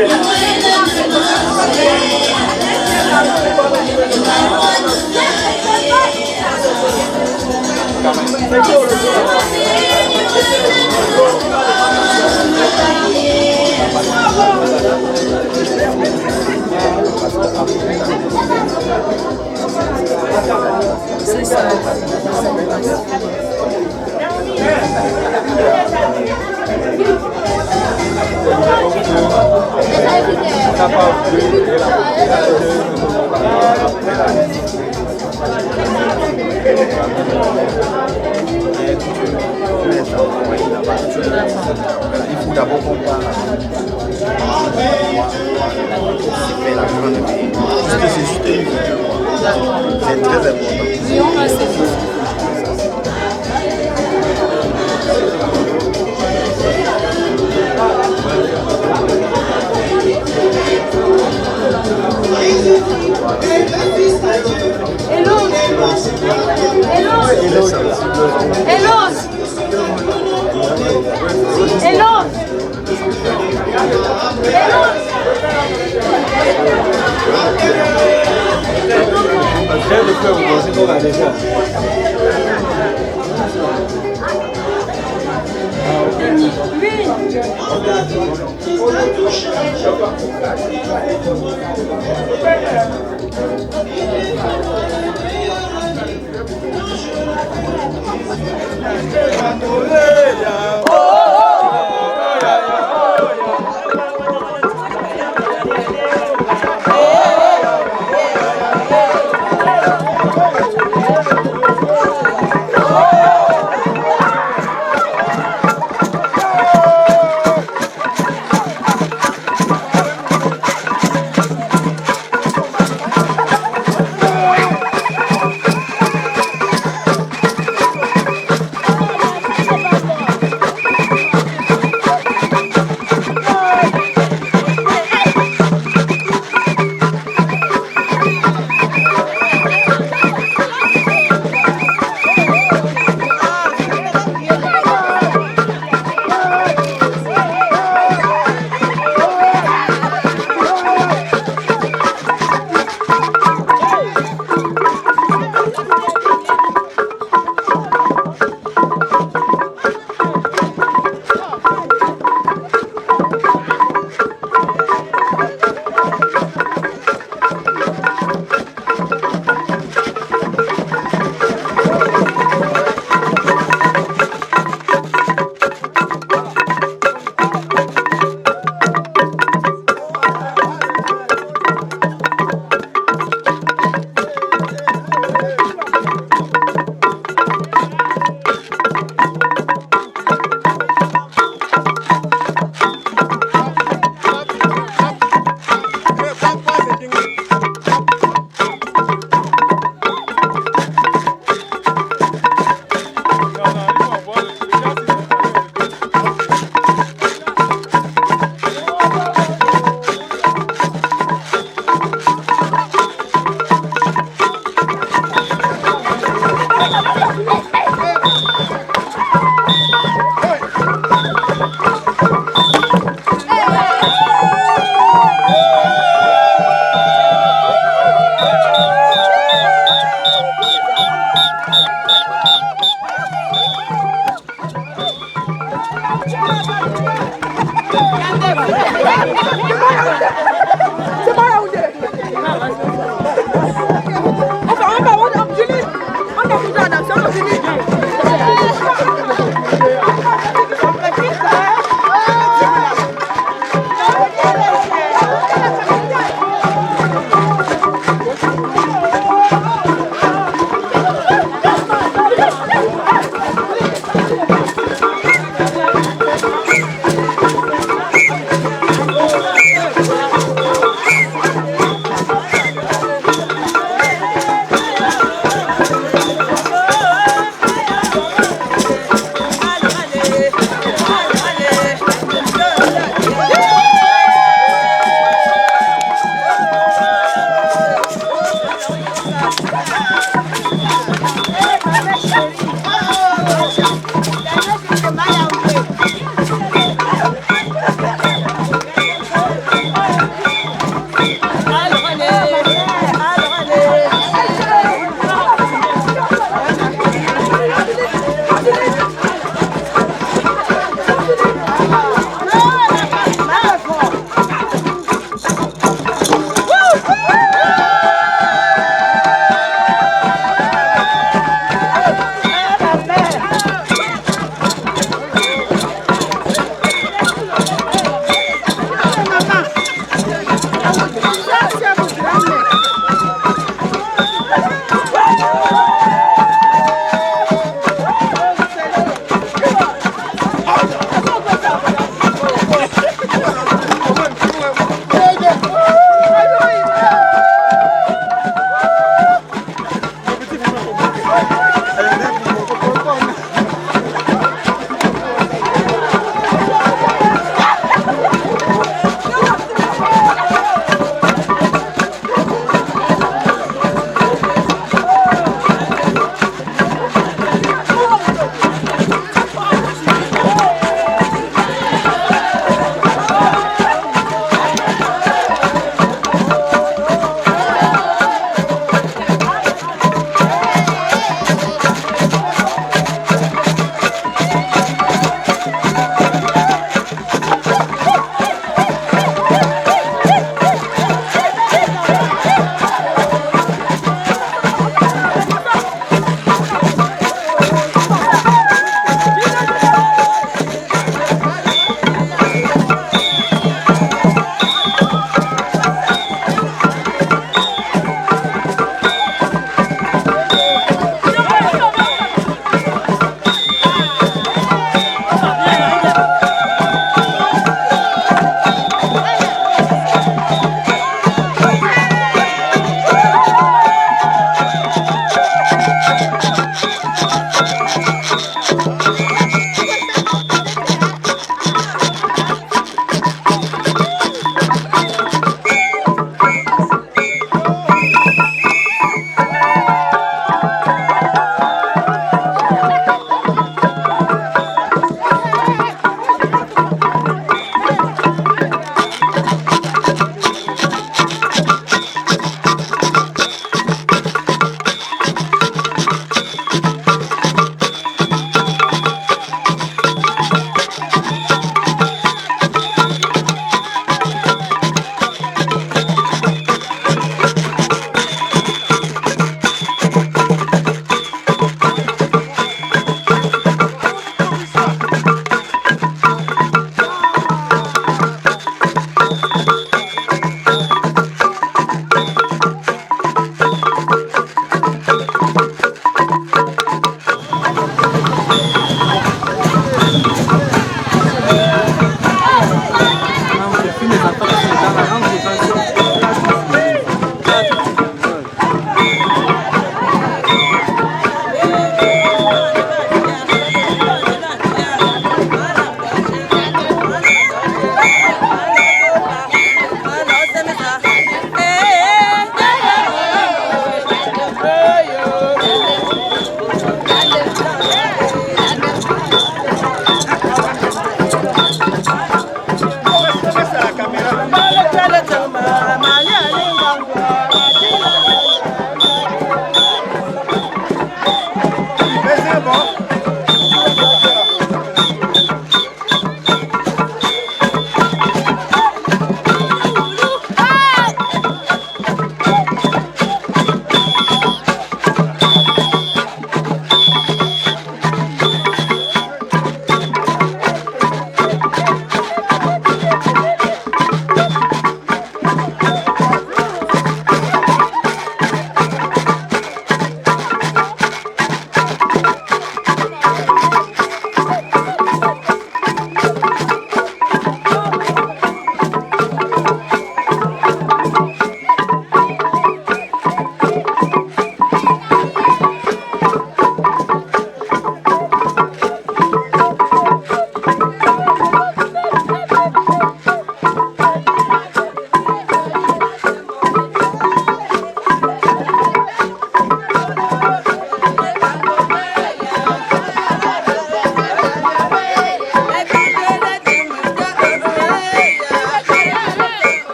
C'est ça. Il faut d'abord comprendre c'est la grande vie. Parce que c'est juste une culture. C'est très important. Oui, on va essayer. Hello. Hello. Hello. Hello. Très de faire, vous pensez qu'on va aller voir.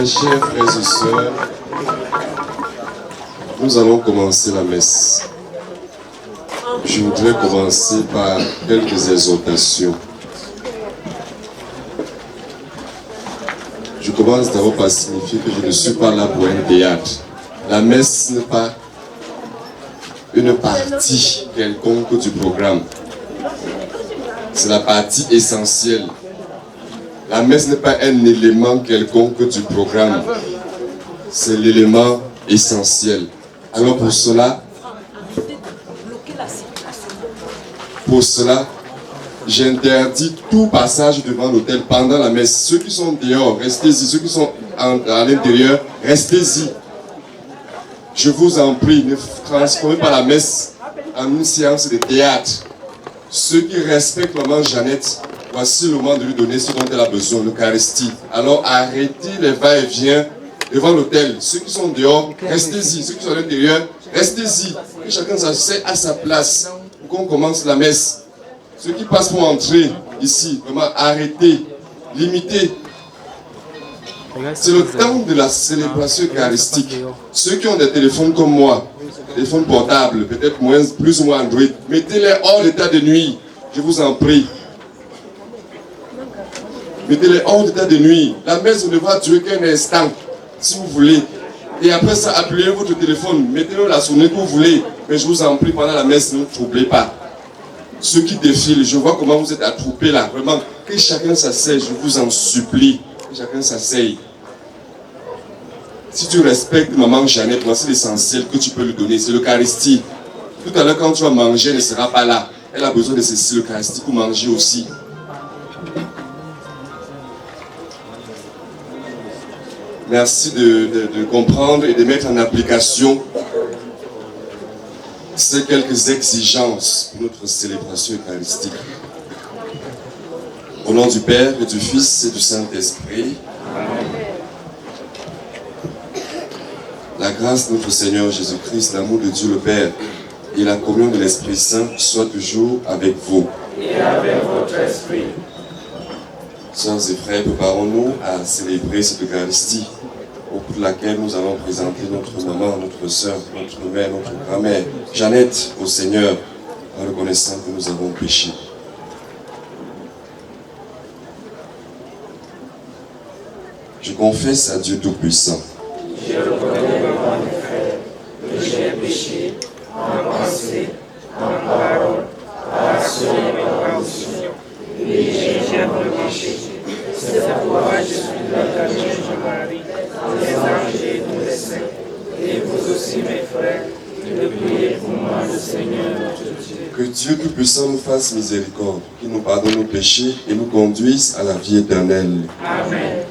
Mes chers frères et sœurs, nous allons commencer la messe. Je voudrais commencer par quelques exhortations. Je commence d'abord par signifier que je ne suis pas là pour un théâtre. La messe n'est pas une partie quelconque du programme. C'est la partie essentielle. La messe n'est pas un élément quelconque du programme. C'est l'élément essentiel. Alors pour cela, j'interdis tout passage devant l'autel pendant la messe. Ceux qui sont dehors, restez-y. Ceux qui sont à l'intérieur, restez-y. Je vous en prie, ne transformez pas la messe en une séance de théâtre. Ceux qui respectent maman Jeannette, voici le moment de lui donner ce dont elle a besoin, l'Eucharistie. Alors arrêtez les va-et-vient devant l'autel. Ceux qui sont dehors, restez-y. Ceux qui sont à l'intérieur, restez-y. Que chacun s'assied à sa place pour qu'on commence la messe. Ceux qui passent pour entrer ici, vraiment arrêtez, limitez. C'est le temps de la célébration eucharistique. Ceux qui ont des téléphones comme moi, téléphones portables, peut-être plus ou moins Android, mettez-les hors d'état de nuit, je vous en prie. Mettez-les hors d'état de nuit. La messe ne va durer qu'un instant, si vous voulez. Et après ça, appuyez votre téléphone, mettez-le la sonnerie que vous voulez. Mais je vous en prie, pendant la messe, ne troublez pas. Ceux qui défilent, je vois comment vous êtes attroupés là. Vraiment, que chacun s'asseye, je vous en supplie. Que chacun s'asseye. Si tu respectes maman Jeannette, voici l'essentiel que tu peux lui donner, c'est l'Eucharistie. Tout à l'heure, quand tu vas manger, elle ne sera pas là. Elle a besoin de ceci, l'Eucharistie, pour manger aussi. Merci de comprendre et de mettre en application ces quelques exigences pour notre célébration eucharistique. Au nom du Père et du Fils et du Saint-Esprit, la grâce de notre Seigneur Jésus-Christ, l'amour de Dieu le Père et la communion de l'Esprit Saint soient toujours avec vous. Et avec votre esprit. Sœurs et frères, préparons-nous à célébrer cette Eucharistie au cours de laquelle nous allons présenter notre maman, notre sœur, notre mère, notre grand-mère, Jeannette, au Seigneur, en reconnaissant que nous avons péché. Je confesse à Dieu Tout-Puissant. Je reconnais devant mes frères que j'ai péché en pensée, en parole, par action et par omission. Et j'ai péché. C'est pourquoi je suis la Vierge Marie, les anges et tous les saints, et vous aussi mes frères, de prier pour moi le Seigneur notre Dieu. Que Dieu Tout-Puissant nous fasse miséricorde, qu'il nous pardonne nos péchés et nous conduise à la vie éternelle. Amen.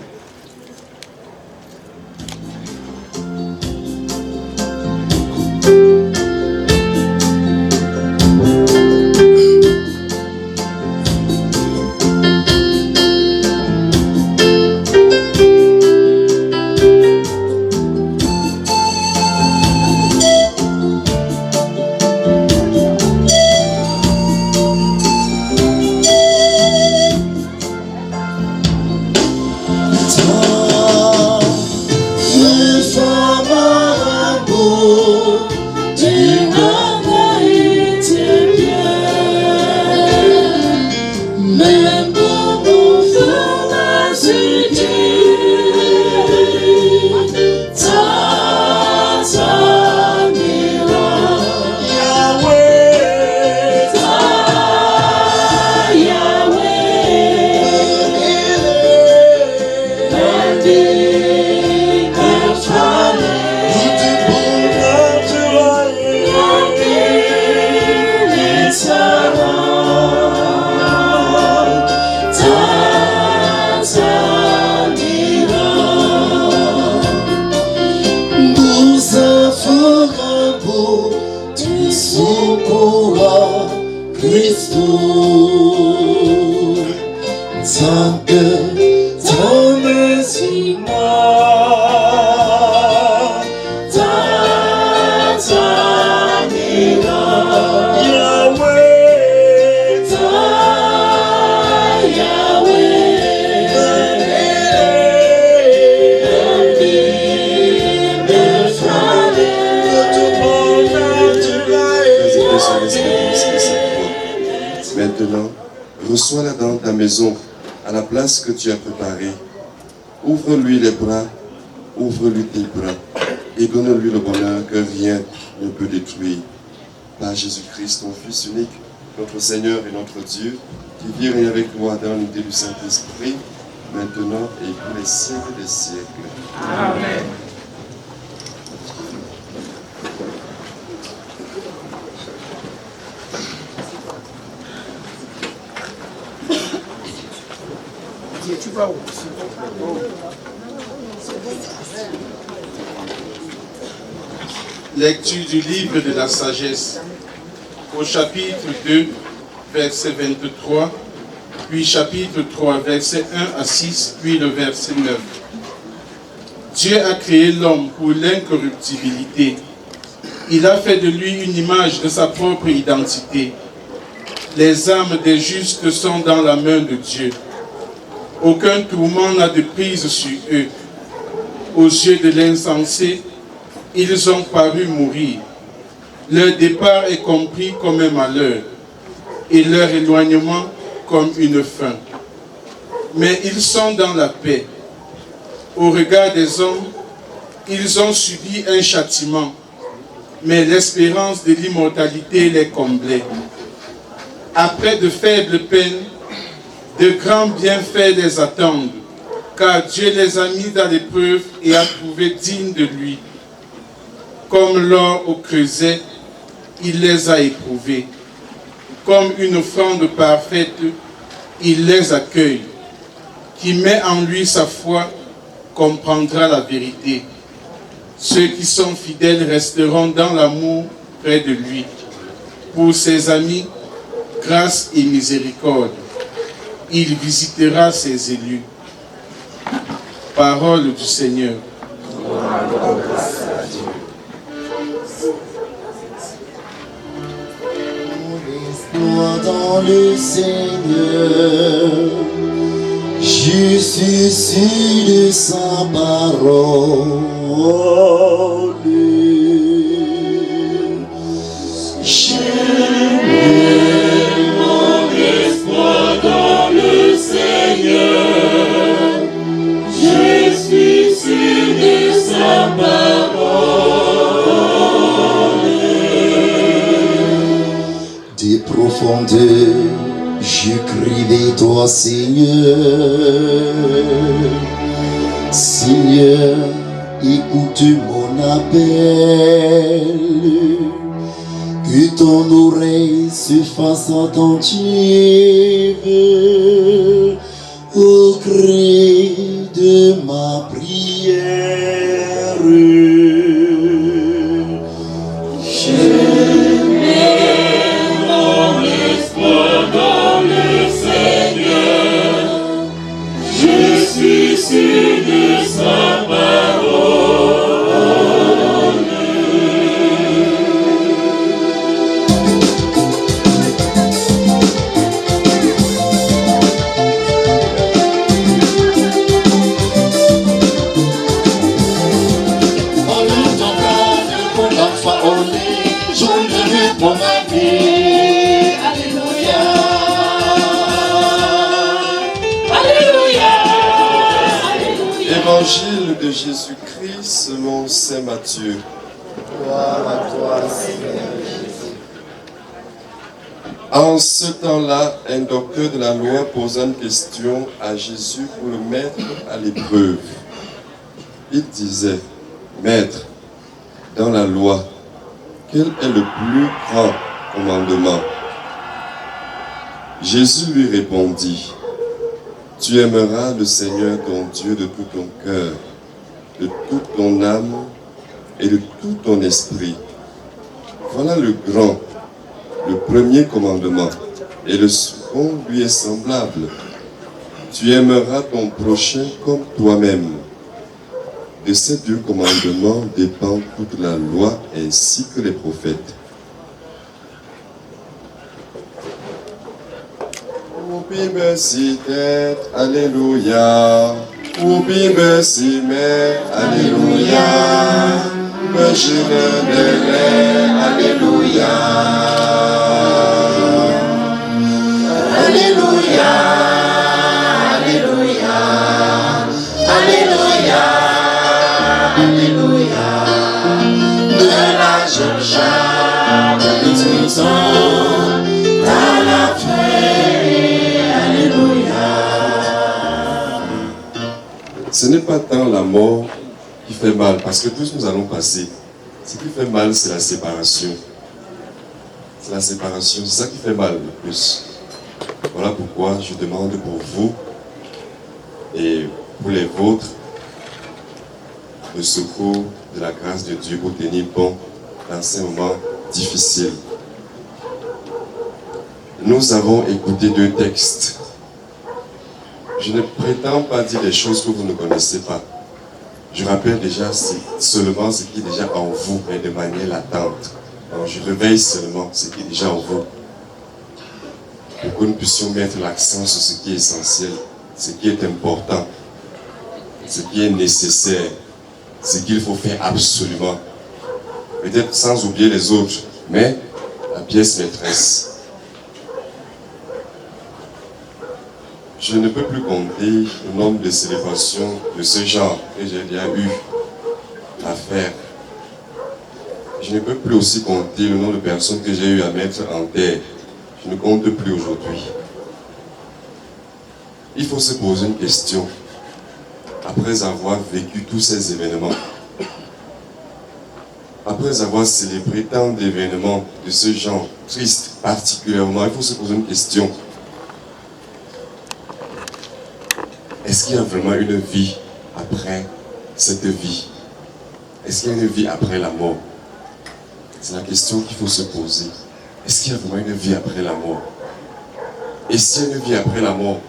reçois-la dans ta maison, à la place que tu as préparée. Ouvre-lui les bras, ouvre-lui tes bras, et donne-lui le bonheur que rien ne peut détruire. Par Jésus-Christ, ton Fils unique, notre Seigneur et notre Dieu, qui vit et règne avec toi dans l'unité du Saint-Esprit, maintenant et pour les siècles des siècles. Amen. Tu vas où? Lecture du livre de la sagesse, au chapitre 2, verset 23, puis chapitre 3, verset 1 à 6, puis le verset 9. Dieu a créé l'homme pour l'incorruptibilité. Il a fait de lui une image de sa propre identité. Les âmes des justes sont dans la main de Dieu. Aucun tourment n'a de prise sur eux. Aux yeux de l'insensé, ils ont paru mourir. Leur départ est compris comme un malheur, et leur éloignement comme une faim. Mais ils sont dans la paix. Au regard des hommes, ils ont subi un châtiment, mais l'espérance de l'immortalité les comblait. Après de faibles peines, de grands bienfaits les attendent, car Dieu les a mis dans l'épreuve et a trouvé dignes de lui. Comme l'or au creuset, il les a éprouvés. Comme une offrande parfaite, il les accueille. Qui met en lui sa foi comprendra la vérité. Ceux qui sont fidèles resteront dans l'amour près de lui. Pour ses amis, grâce et miséricorde. Il visitera ses élus. Parole du Seigneur. Dans le Seigneur, je suis sûr de sa parole. Je mets mon espoir dans le Seigneur, je suis sûr de sa parole. Des profondeurs, je crie vers toi, Seigneur. Seigneur, écoute mon appel. Que ton oreille se fasse attentive au cri de ma prière. Dans le Seigneur, je suis sûr de sa parole. En luttant pour l'enfant au lit, je ne veux pour ma vie. Alléluia. Évangile de Jésus-Christ selon saint Matthieu. Gloire à toi, Seigneur Jésus. En ce temps-là, un docteur de la loi posa une question à Jésus pour le mettre à l'épreuve. Il disait, Maître, dans la loi, quel est le plus grand commandement? Jésus lui répondit, tu aimeras le Seigneur ton Dieu de tout ton cœur, de toute ton âme et de tout ton esprit. Voilà le grand, le premier commandement, et le second lui est semblable. Tu aimeras ton prochain comme toi-même. De ces deux commandements dépend toute la loi ainsi que les prophètes. Ubi merci tête, alléluia. Ubi merci mère, alléluia. Merci alléluia. Alléluia. n'est pas tant la mort qui fait mal, parce que tous nous allons passer. Ce qui fait mal, c'est la séparation. C'est la séparation, c'est ça qui fait mal le plus. Voilà pourquoi je demande pour vous et pour les vôtres le secours de la grâce de Dieu pour tenir bon dans ces moments difficiles. Nous avons écouté 2 textes. Je ne prétends pas dire des choses que vous ne connaissez pas. Je rappelle déjà seulement ce qui est déjà en vous, mais de manière latente. Alors je réveille seulement ce qui est déjà en vous. Pour que nous puissions mettre l'accent sur ce qui est essentiel, ce qui est important, ce qui est nécessaire, ce qu'il faut faire absolument. Peut-être sans oublier les autres, mais la pièce maîtresse. Je ne peux plus compter le nombre de célébrations de ce genre que j'ai déjà eu à faire. Je ne peux plus aussi compter le nombre de personnes que j'ai eu à mettre en terre. Je ne compte plus aujourd'hui. Il faut se poser une question. Après avoir vécu tous ces événements, après avoir célébré tant d'événements de ce genre, tristes particulièrement, il faut se poser une question. Est-ce qu'il y a vraiment une vie après cette vie? Est-ce qu'il y a une vie après la mort? C'est la question qu'il faut se poser. Est-ce qu'il y a vraiment une vie après la mort? Et s'il y a une vie après la mort?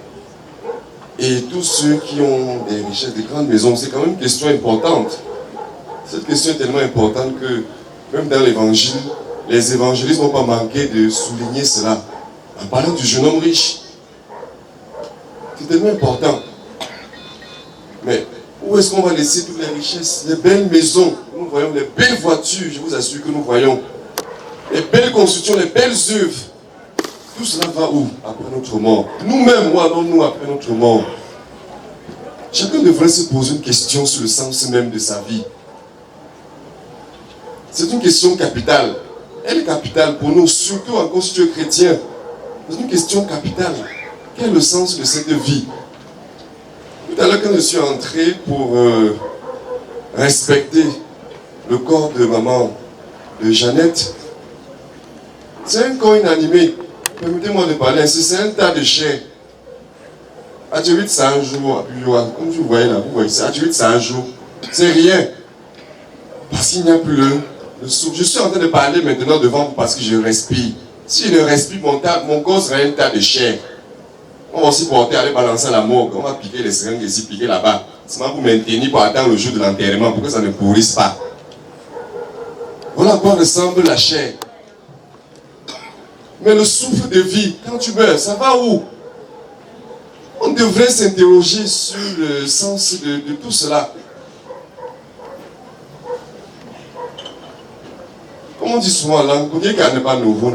Et tous ceux qui ont des richesses, des grandes maisons, c'est quand même une question importante. Cette question est tellement importante que même dans l'évangile, les évangélistes n'ont pas manqué de souligner cela. En parlant du jeune homme riche. C'est tellement important. Mais où est-ce qu'on va laisser toutes les richesses? Les belles maisons, nous voyons les belles voitures, je vous assure que nous voyons. Les belles constructions, les belles œuvres. Tout cela va où après notre mort? Nous-mêmes, où allons-nous après notre mort? Chacun devrait se poser une question sur le sens même de sa vie. C'est une question capitale. Elle est capitale pour nous, surtout encore si tu es chrétien. C'est une question capitale. Quel est le sens de cette vie? Tout à l'heure, quand je suis entré pour respecter le corps de maman de Jeannette, c'est un corps inanimé. Permettez-moi de parler ainsi, c'est un tas de chair. Adjuvite, c'est un jour, comme vous voyez là, vous voyez ça, adjuvite, c'est un jour. C'est rien. Parce qu'il n'y a plus le souffle. Je suis en train de parler maintenant devant vous parce que je respire. Si je ne respire, mon corps serait un tas de chair. On va aussi porter, aller balancer à la morgue. On va piquer les seringues ici, piquer là-bas. Seulement pour maintenir, pour attendre le jour de l'enterrement, pour que ça ne pourrisse pas. Voilà à quoi ressemble la chair. Mais le souffle de vie, quand tu meurs, ça va où? On devrait s'interroger sur le sens de tout cela. Comme on dit souvent là, il n'y a pas nouveau.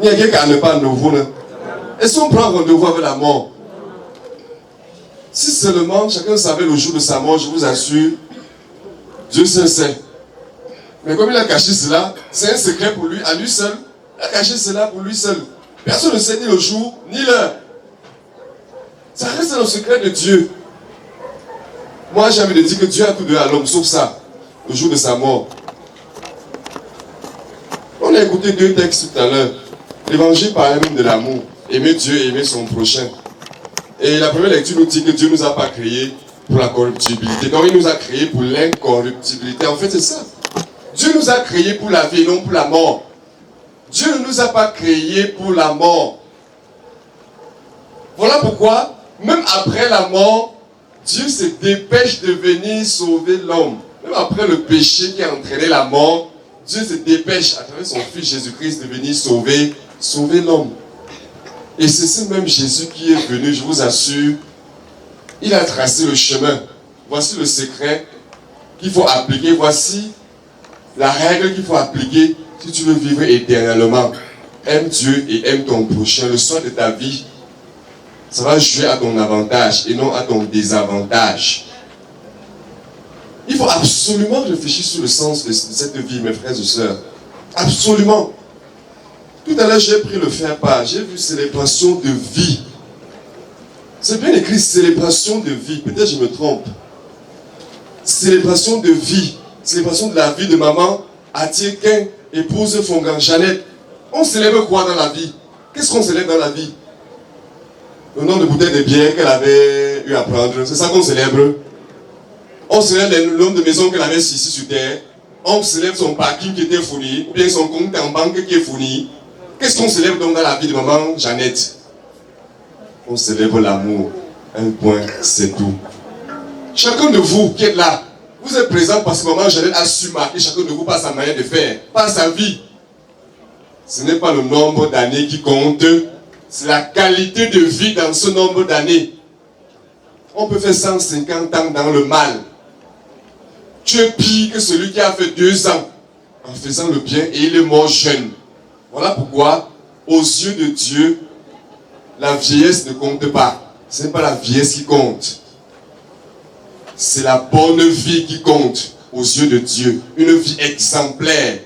Il n'y a pas nouveau. Est-ce qu'on prend rendez-vous avec la mort? Si seulement chacun savait le jour de sa mort, je vous assure, Dieu seul sait. Mais comme il a caché cela, c'est un secret pour lui, à lui seul. Il a caché cela pour lui seul. Personne ne sait ni le jour, ni l'heure. Ça reste le secret de Dieu. Moi, j'ai envie de dire que Dieu a tout donné à l'homme, sauf ça, le jour de sa mort. On a écouté 2 textes tout à l'heure. L'évangile parlait même de l'amour. Aimer Dieu et aimer son prochain. Et la première lecture nous dit que Dieu ne nous a pas créés pour la corruptibilité. Donc il nous a créés pour l'incorruptibilité. En fait, c'est ça. Dieu nous a créés pour la vie, non pour la mort. Dieu ne nous a pas créés pour la mort. Voilà pourquoi, même après la mort, Dieu se dépêche de venir sauver l'homme. Même après le péché qui a entraîné la mort, Dieu se dépêche, à travers son Fils Jésus-Christ, de venir sauver l'homme. Et c'est ce même Jésus qui est venu, je vous assure, il a tracé le chemin. Voici le secret qu'il faut appliquer. Voici la règle qu'il faut appliquer si tu veux vivre éternellement. Aime Dieu et aime ton prochain. Le soir de ta vie, ça va jouer à ton avantage et non à ton désavantage. Il faut absolument réfléchir sur le sens de cette vie, mes frères et sœurs. Absolument. Tout à l'heure, j'ai pris le faire part. J'ai vu célébration de vie. C'est bien écrit célébration de vie. Peut-être je me trompe. Célébration de vie. Célébration de la vie de maman Atiekin, épouse Fongan Jeannette. On célèbre quoi dans la vie? Qu'est-ce qu'on célèbre dans la vie? Le nombre de bouteilles de bière qu'elle avait eu à prendre. C'est ça qu'on célèbre. On célèbre le nombre de maisons qu'elle avait ici sur terre. On célèbre son parking qui était fourni. Ou bien son compte en banque qui est fourni. Qu'est-ce qu'on célèbre donc dans la vie de maman Jeannette? On célèbre l'amour. Un point, c'est tout. Chacun de vous qui êtes là, vous êtes présent parce que maman Jeannette a su marquer chacun de vous par sa manière de faire, par sa vie. Ce n'est pas le nombre d'années qui compte, c'est la qualité de vie dans ce nombre d'années. On peut faire 150 ans dans le mal. Tu es pire que celui qui a fait 2 ans en faisant le bien et il est mort jeune. Voilà pourquoi, aux yeux de Dieu, la vieillesse ne compte pas. Ce n'est pas la vieillesse qui compte. C'est la bonne vie qui compte aux yeux de Dieu. Une vie exemplaire.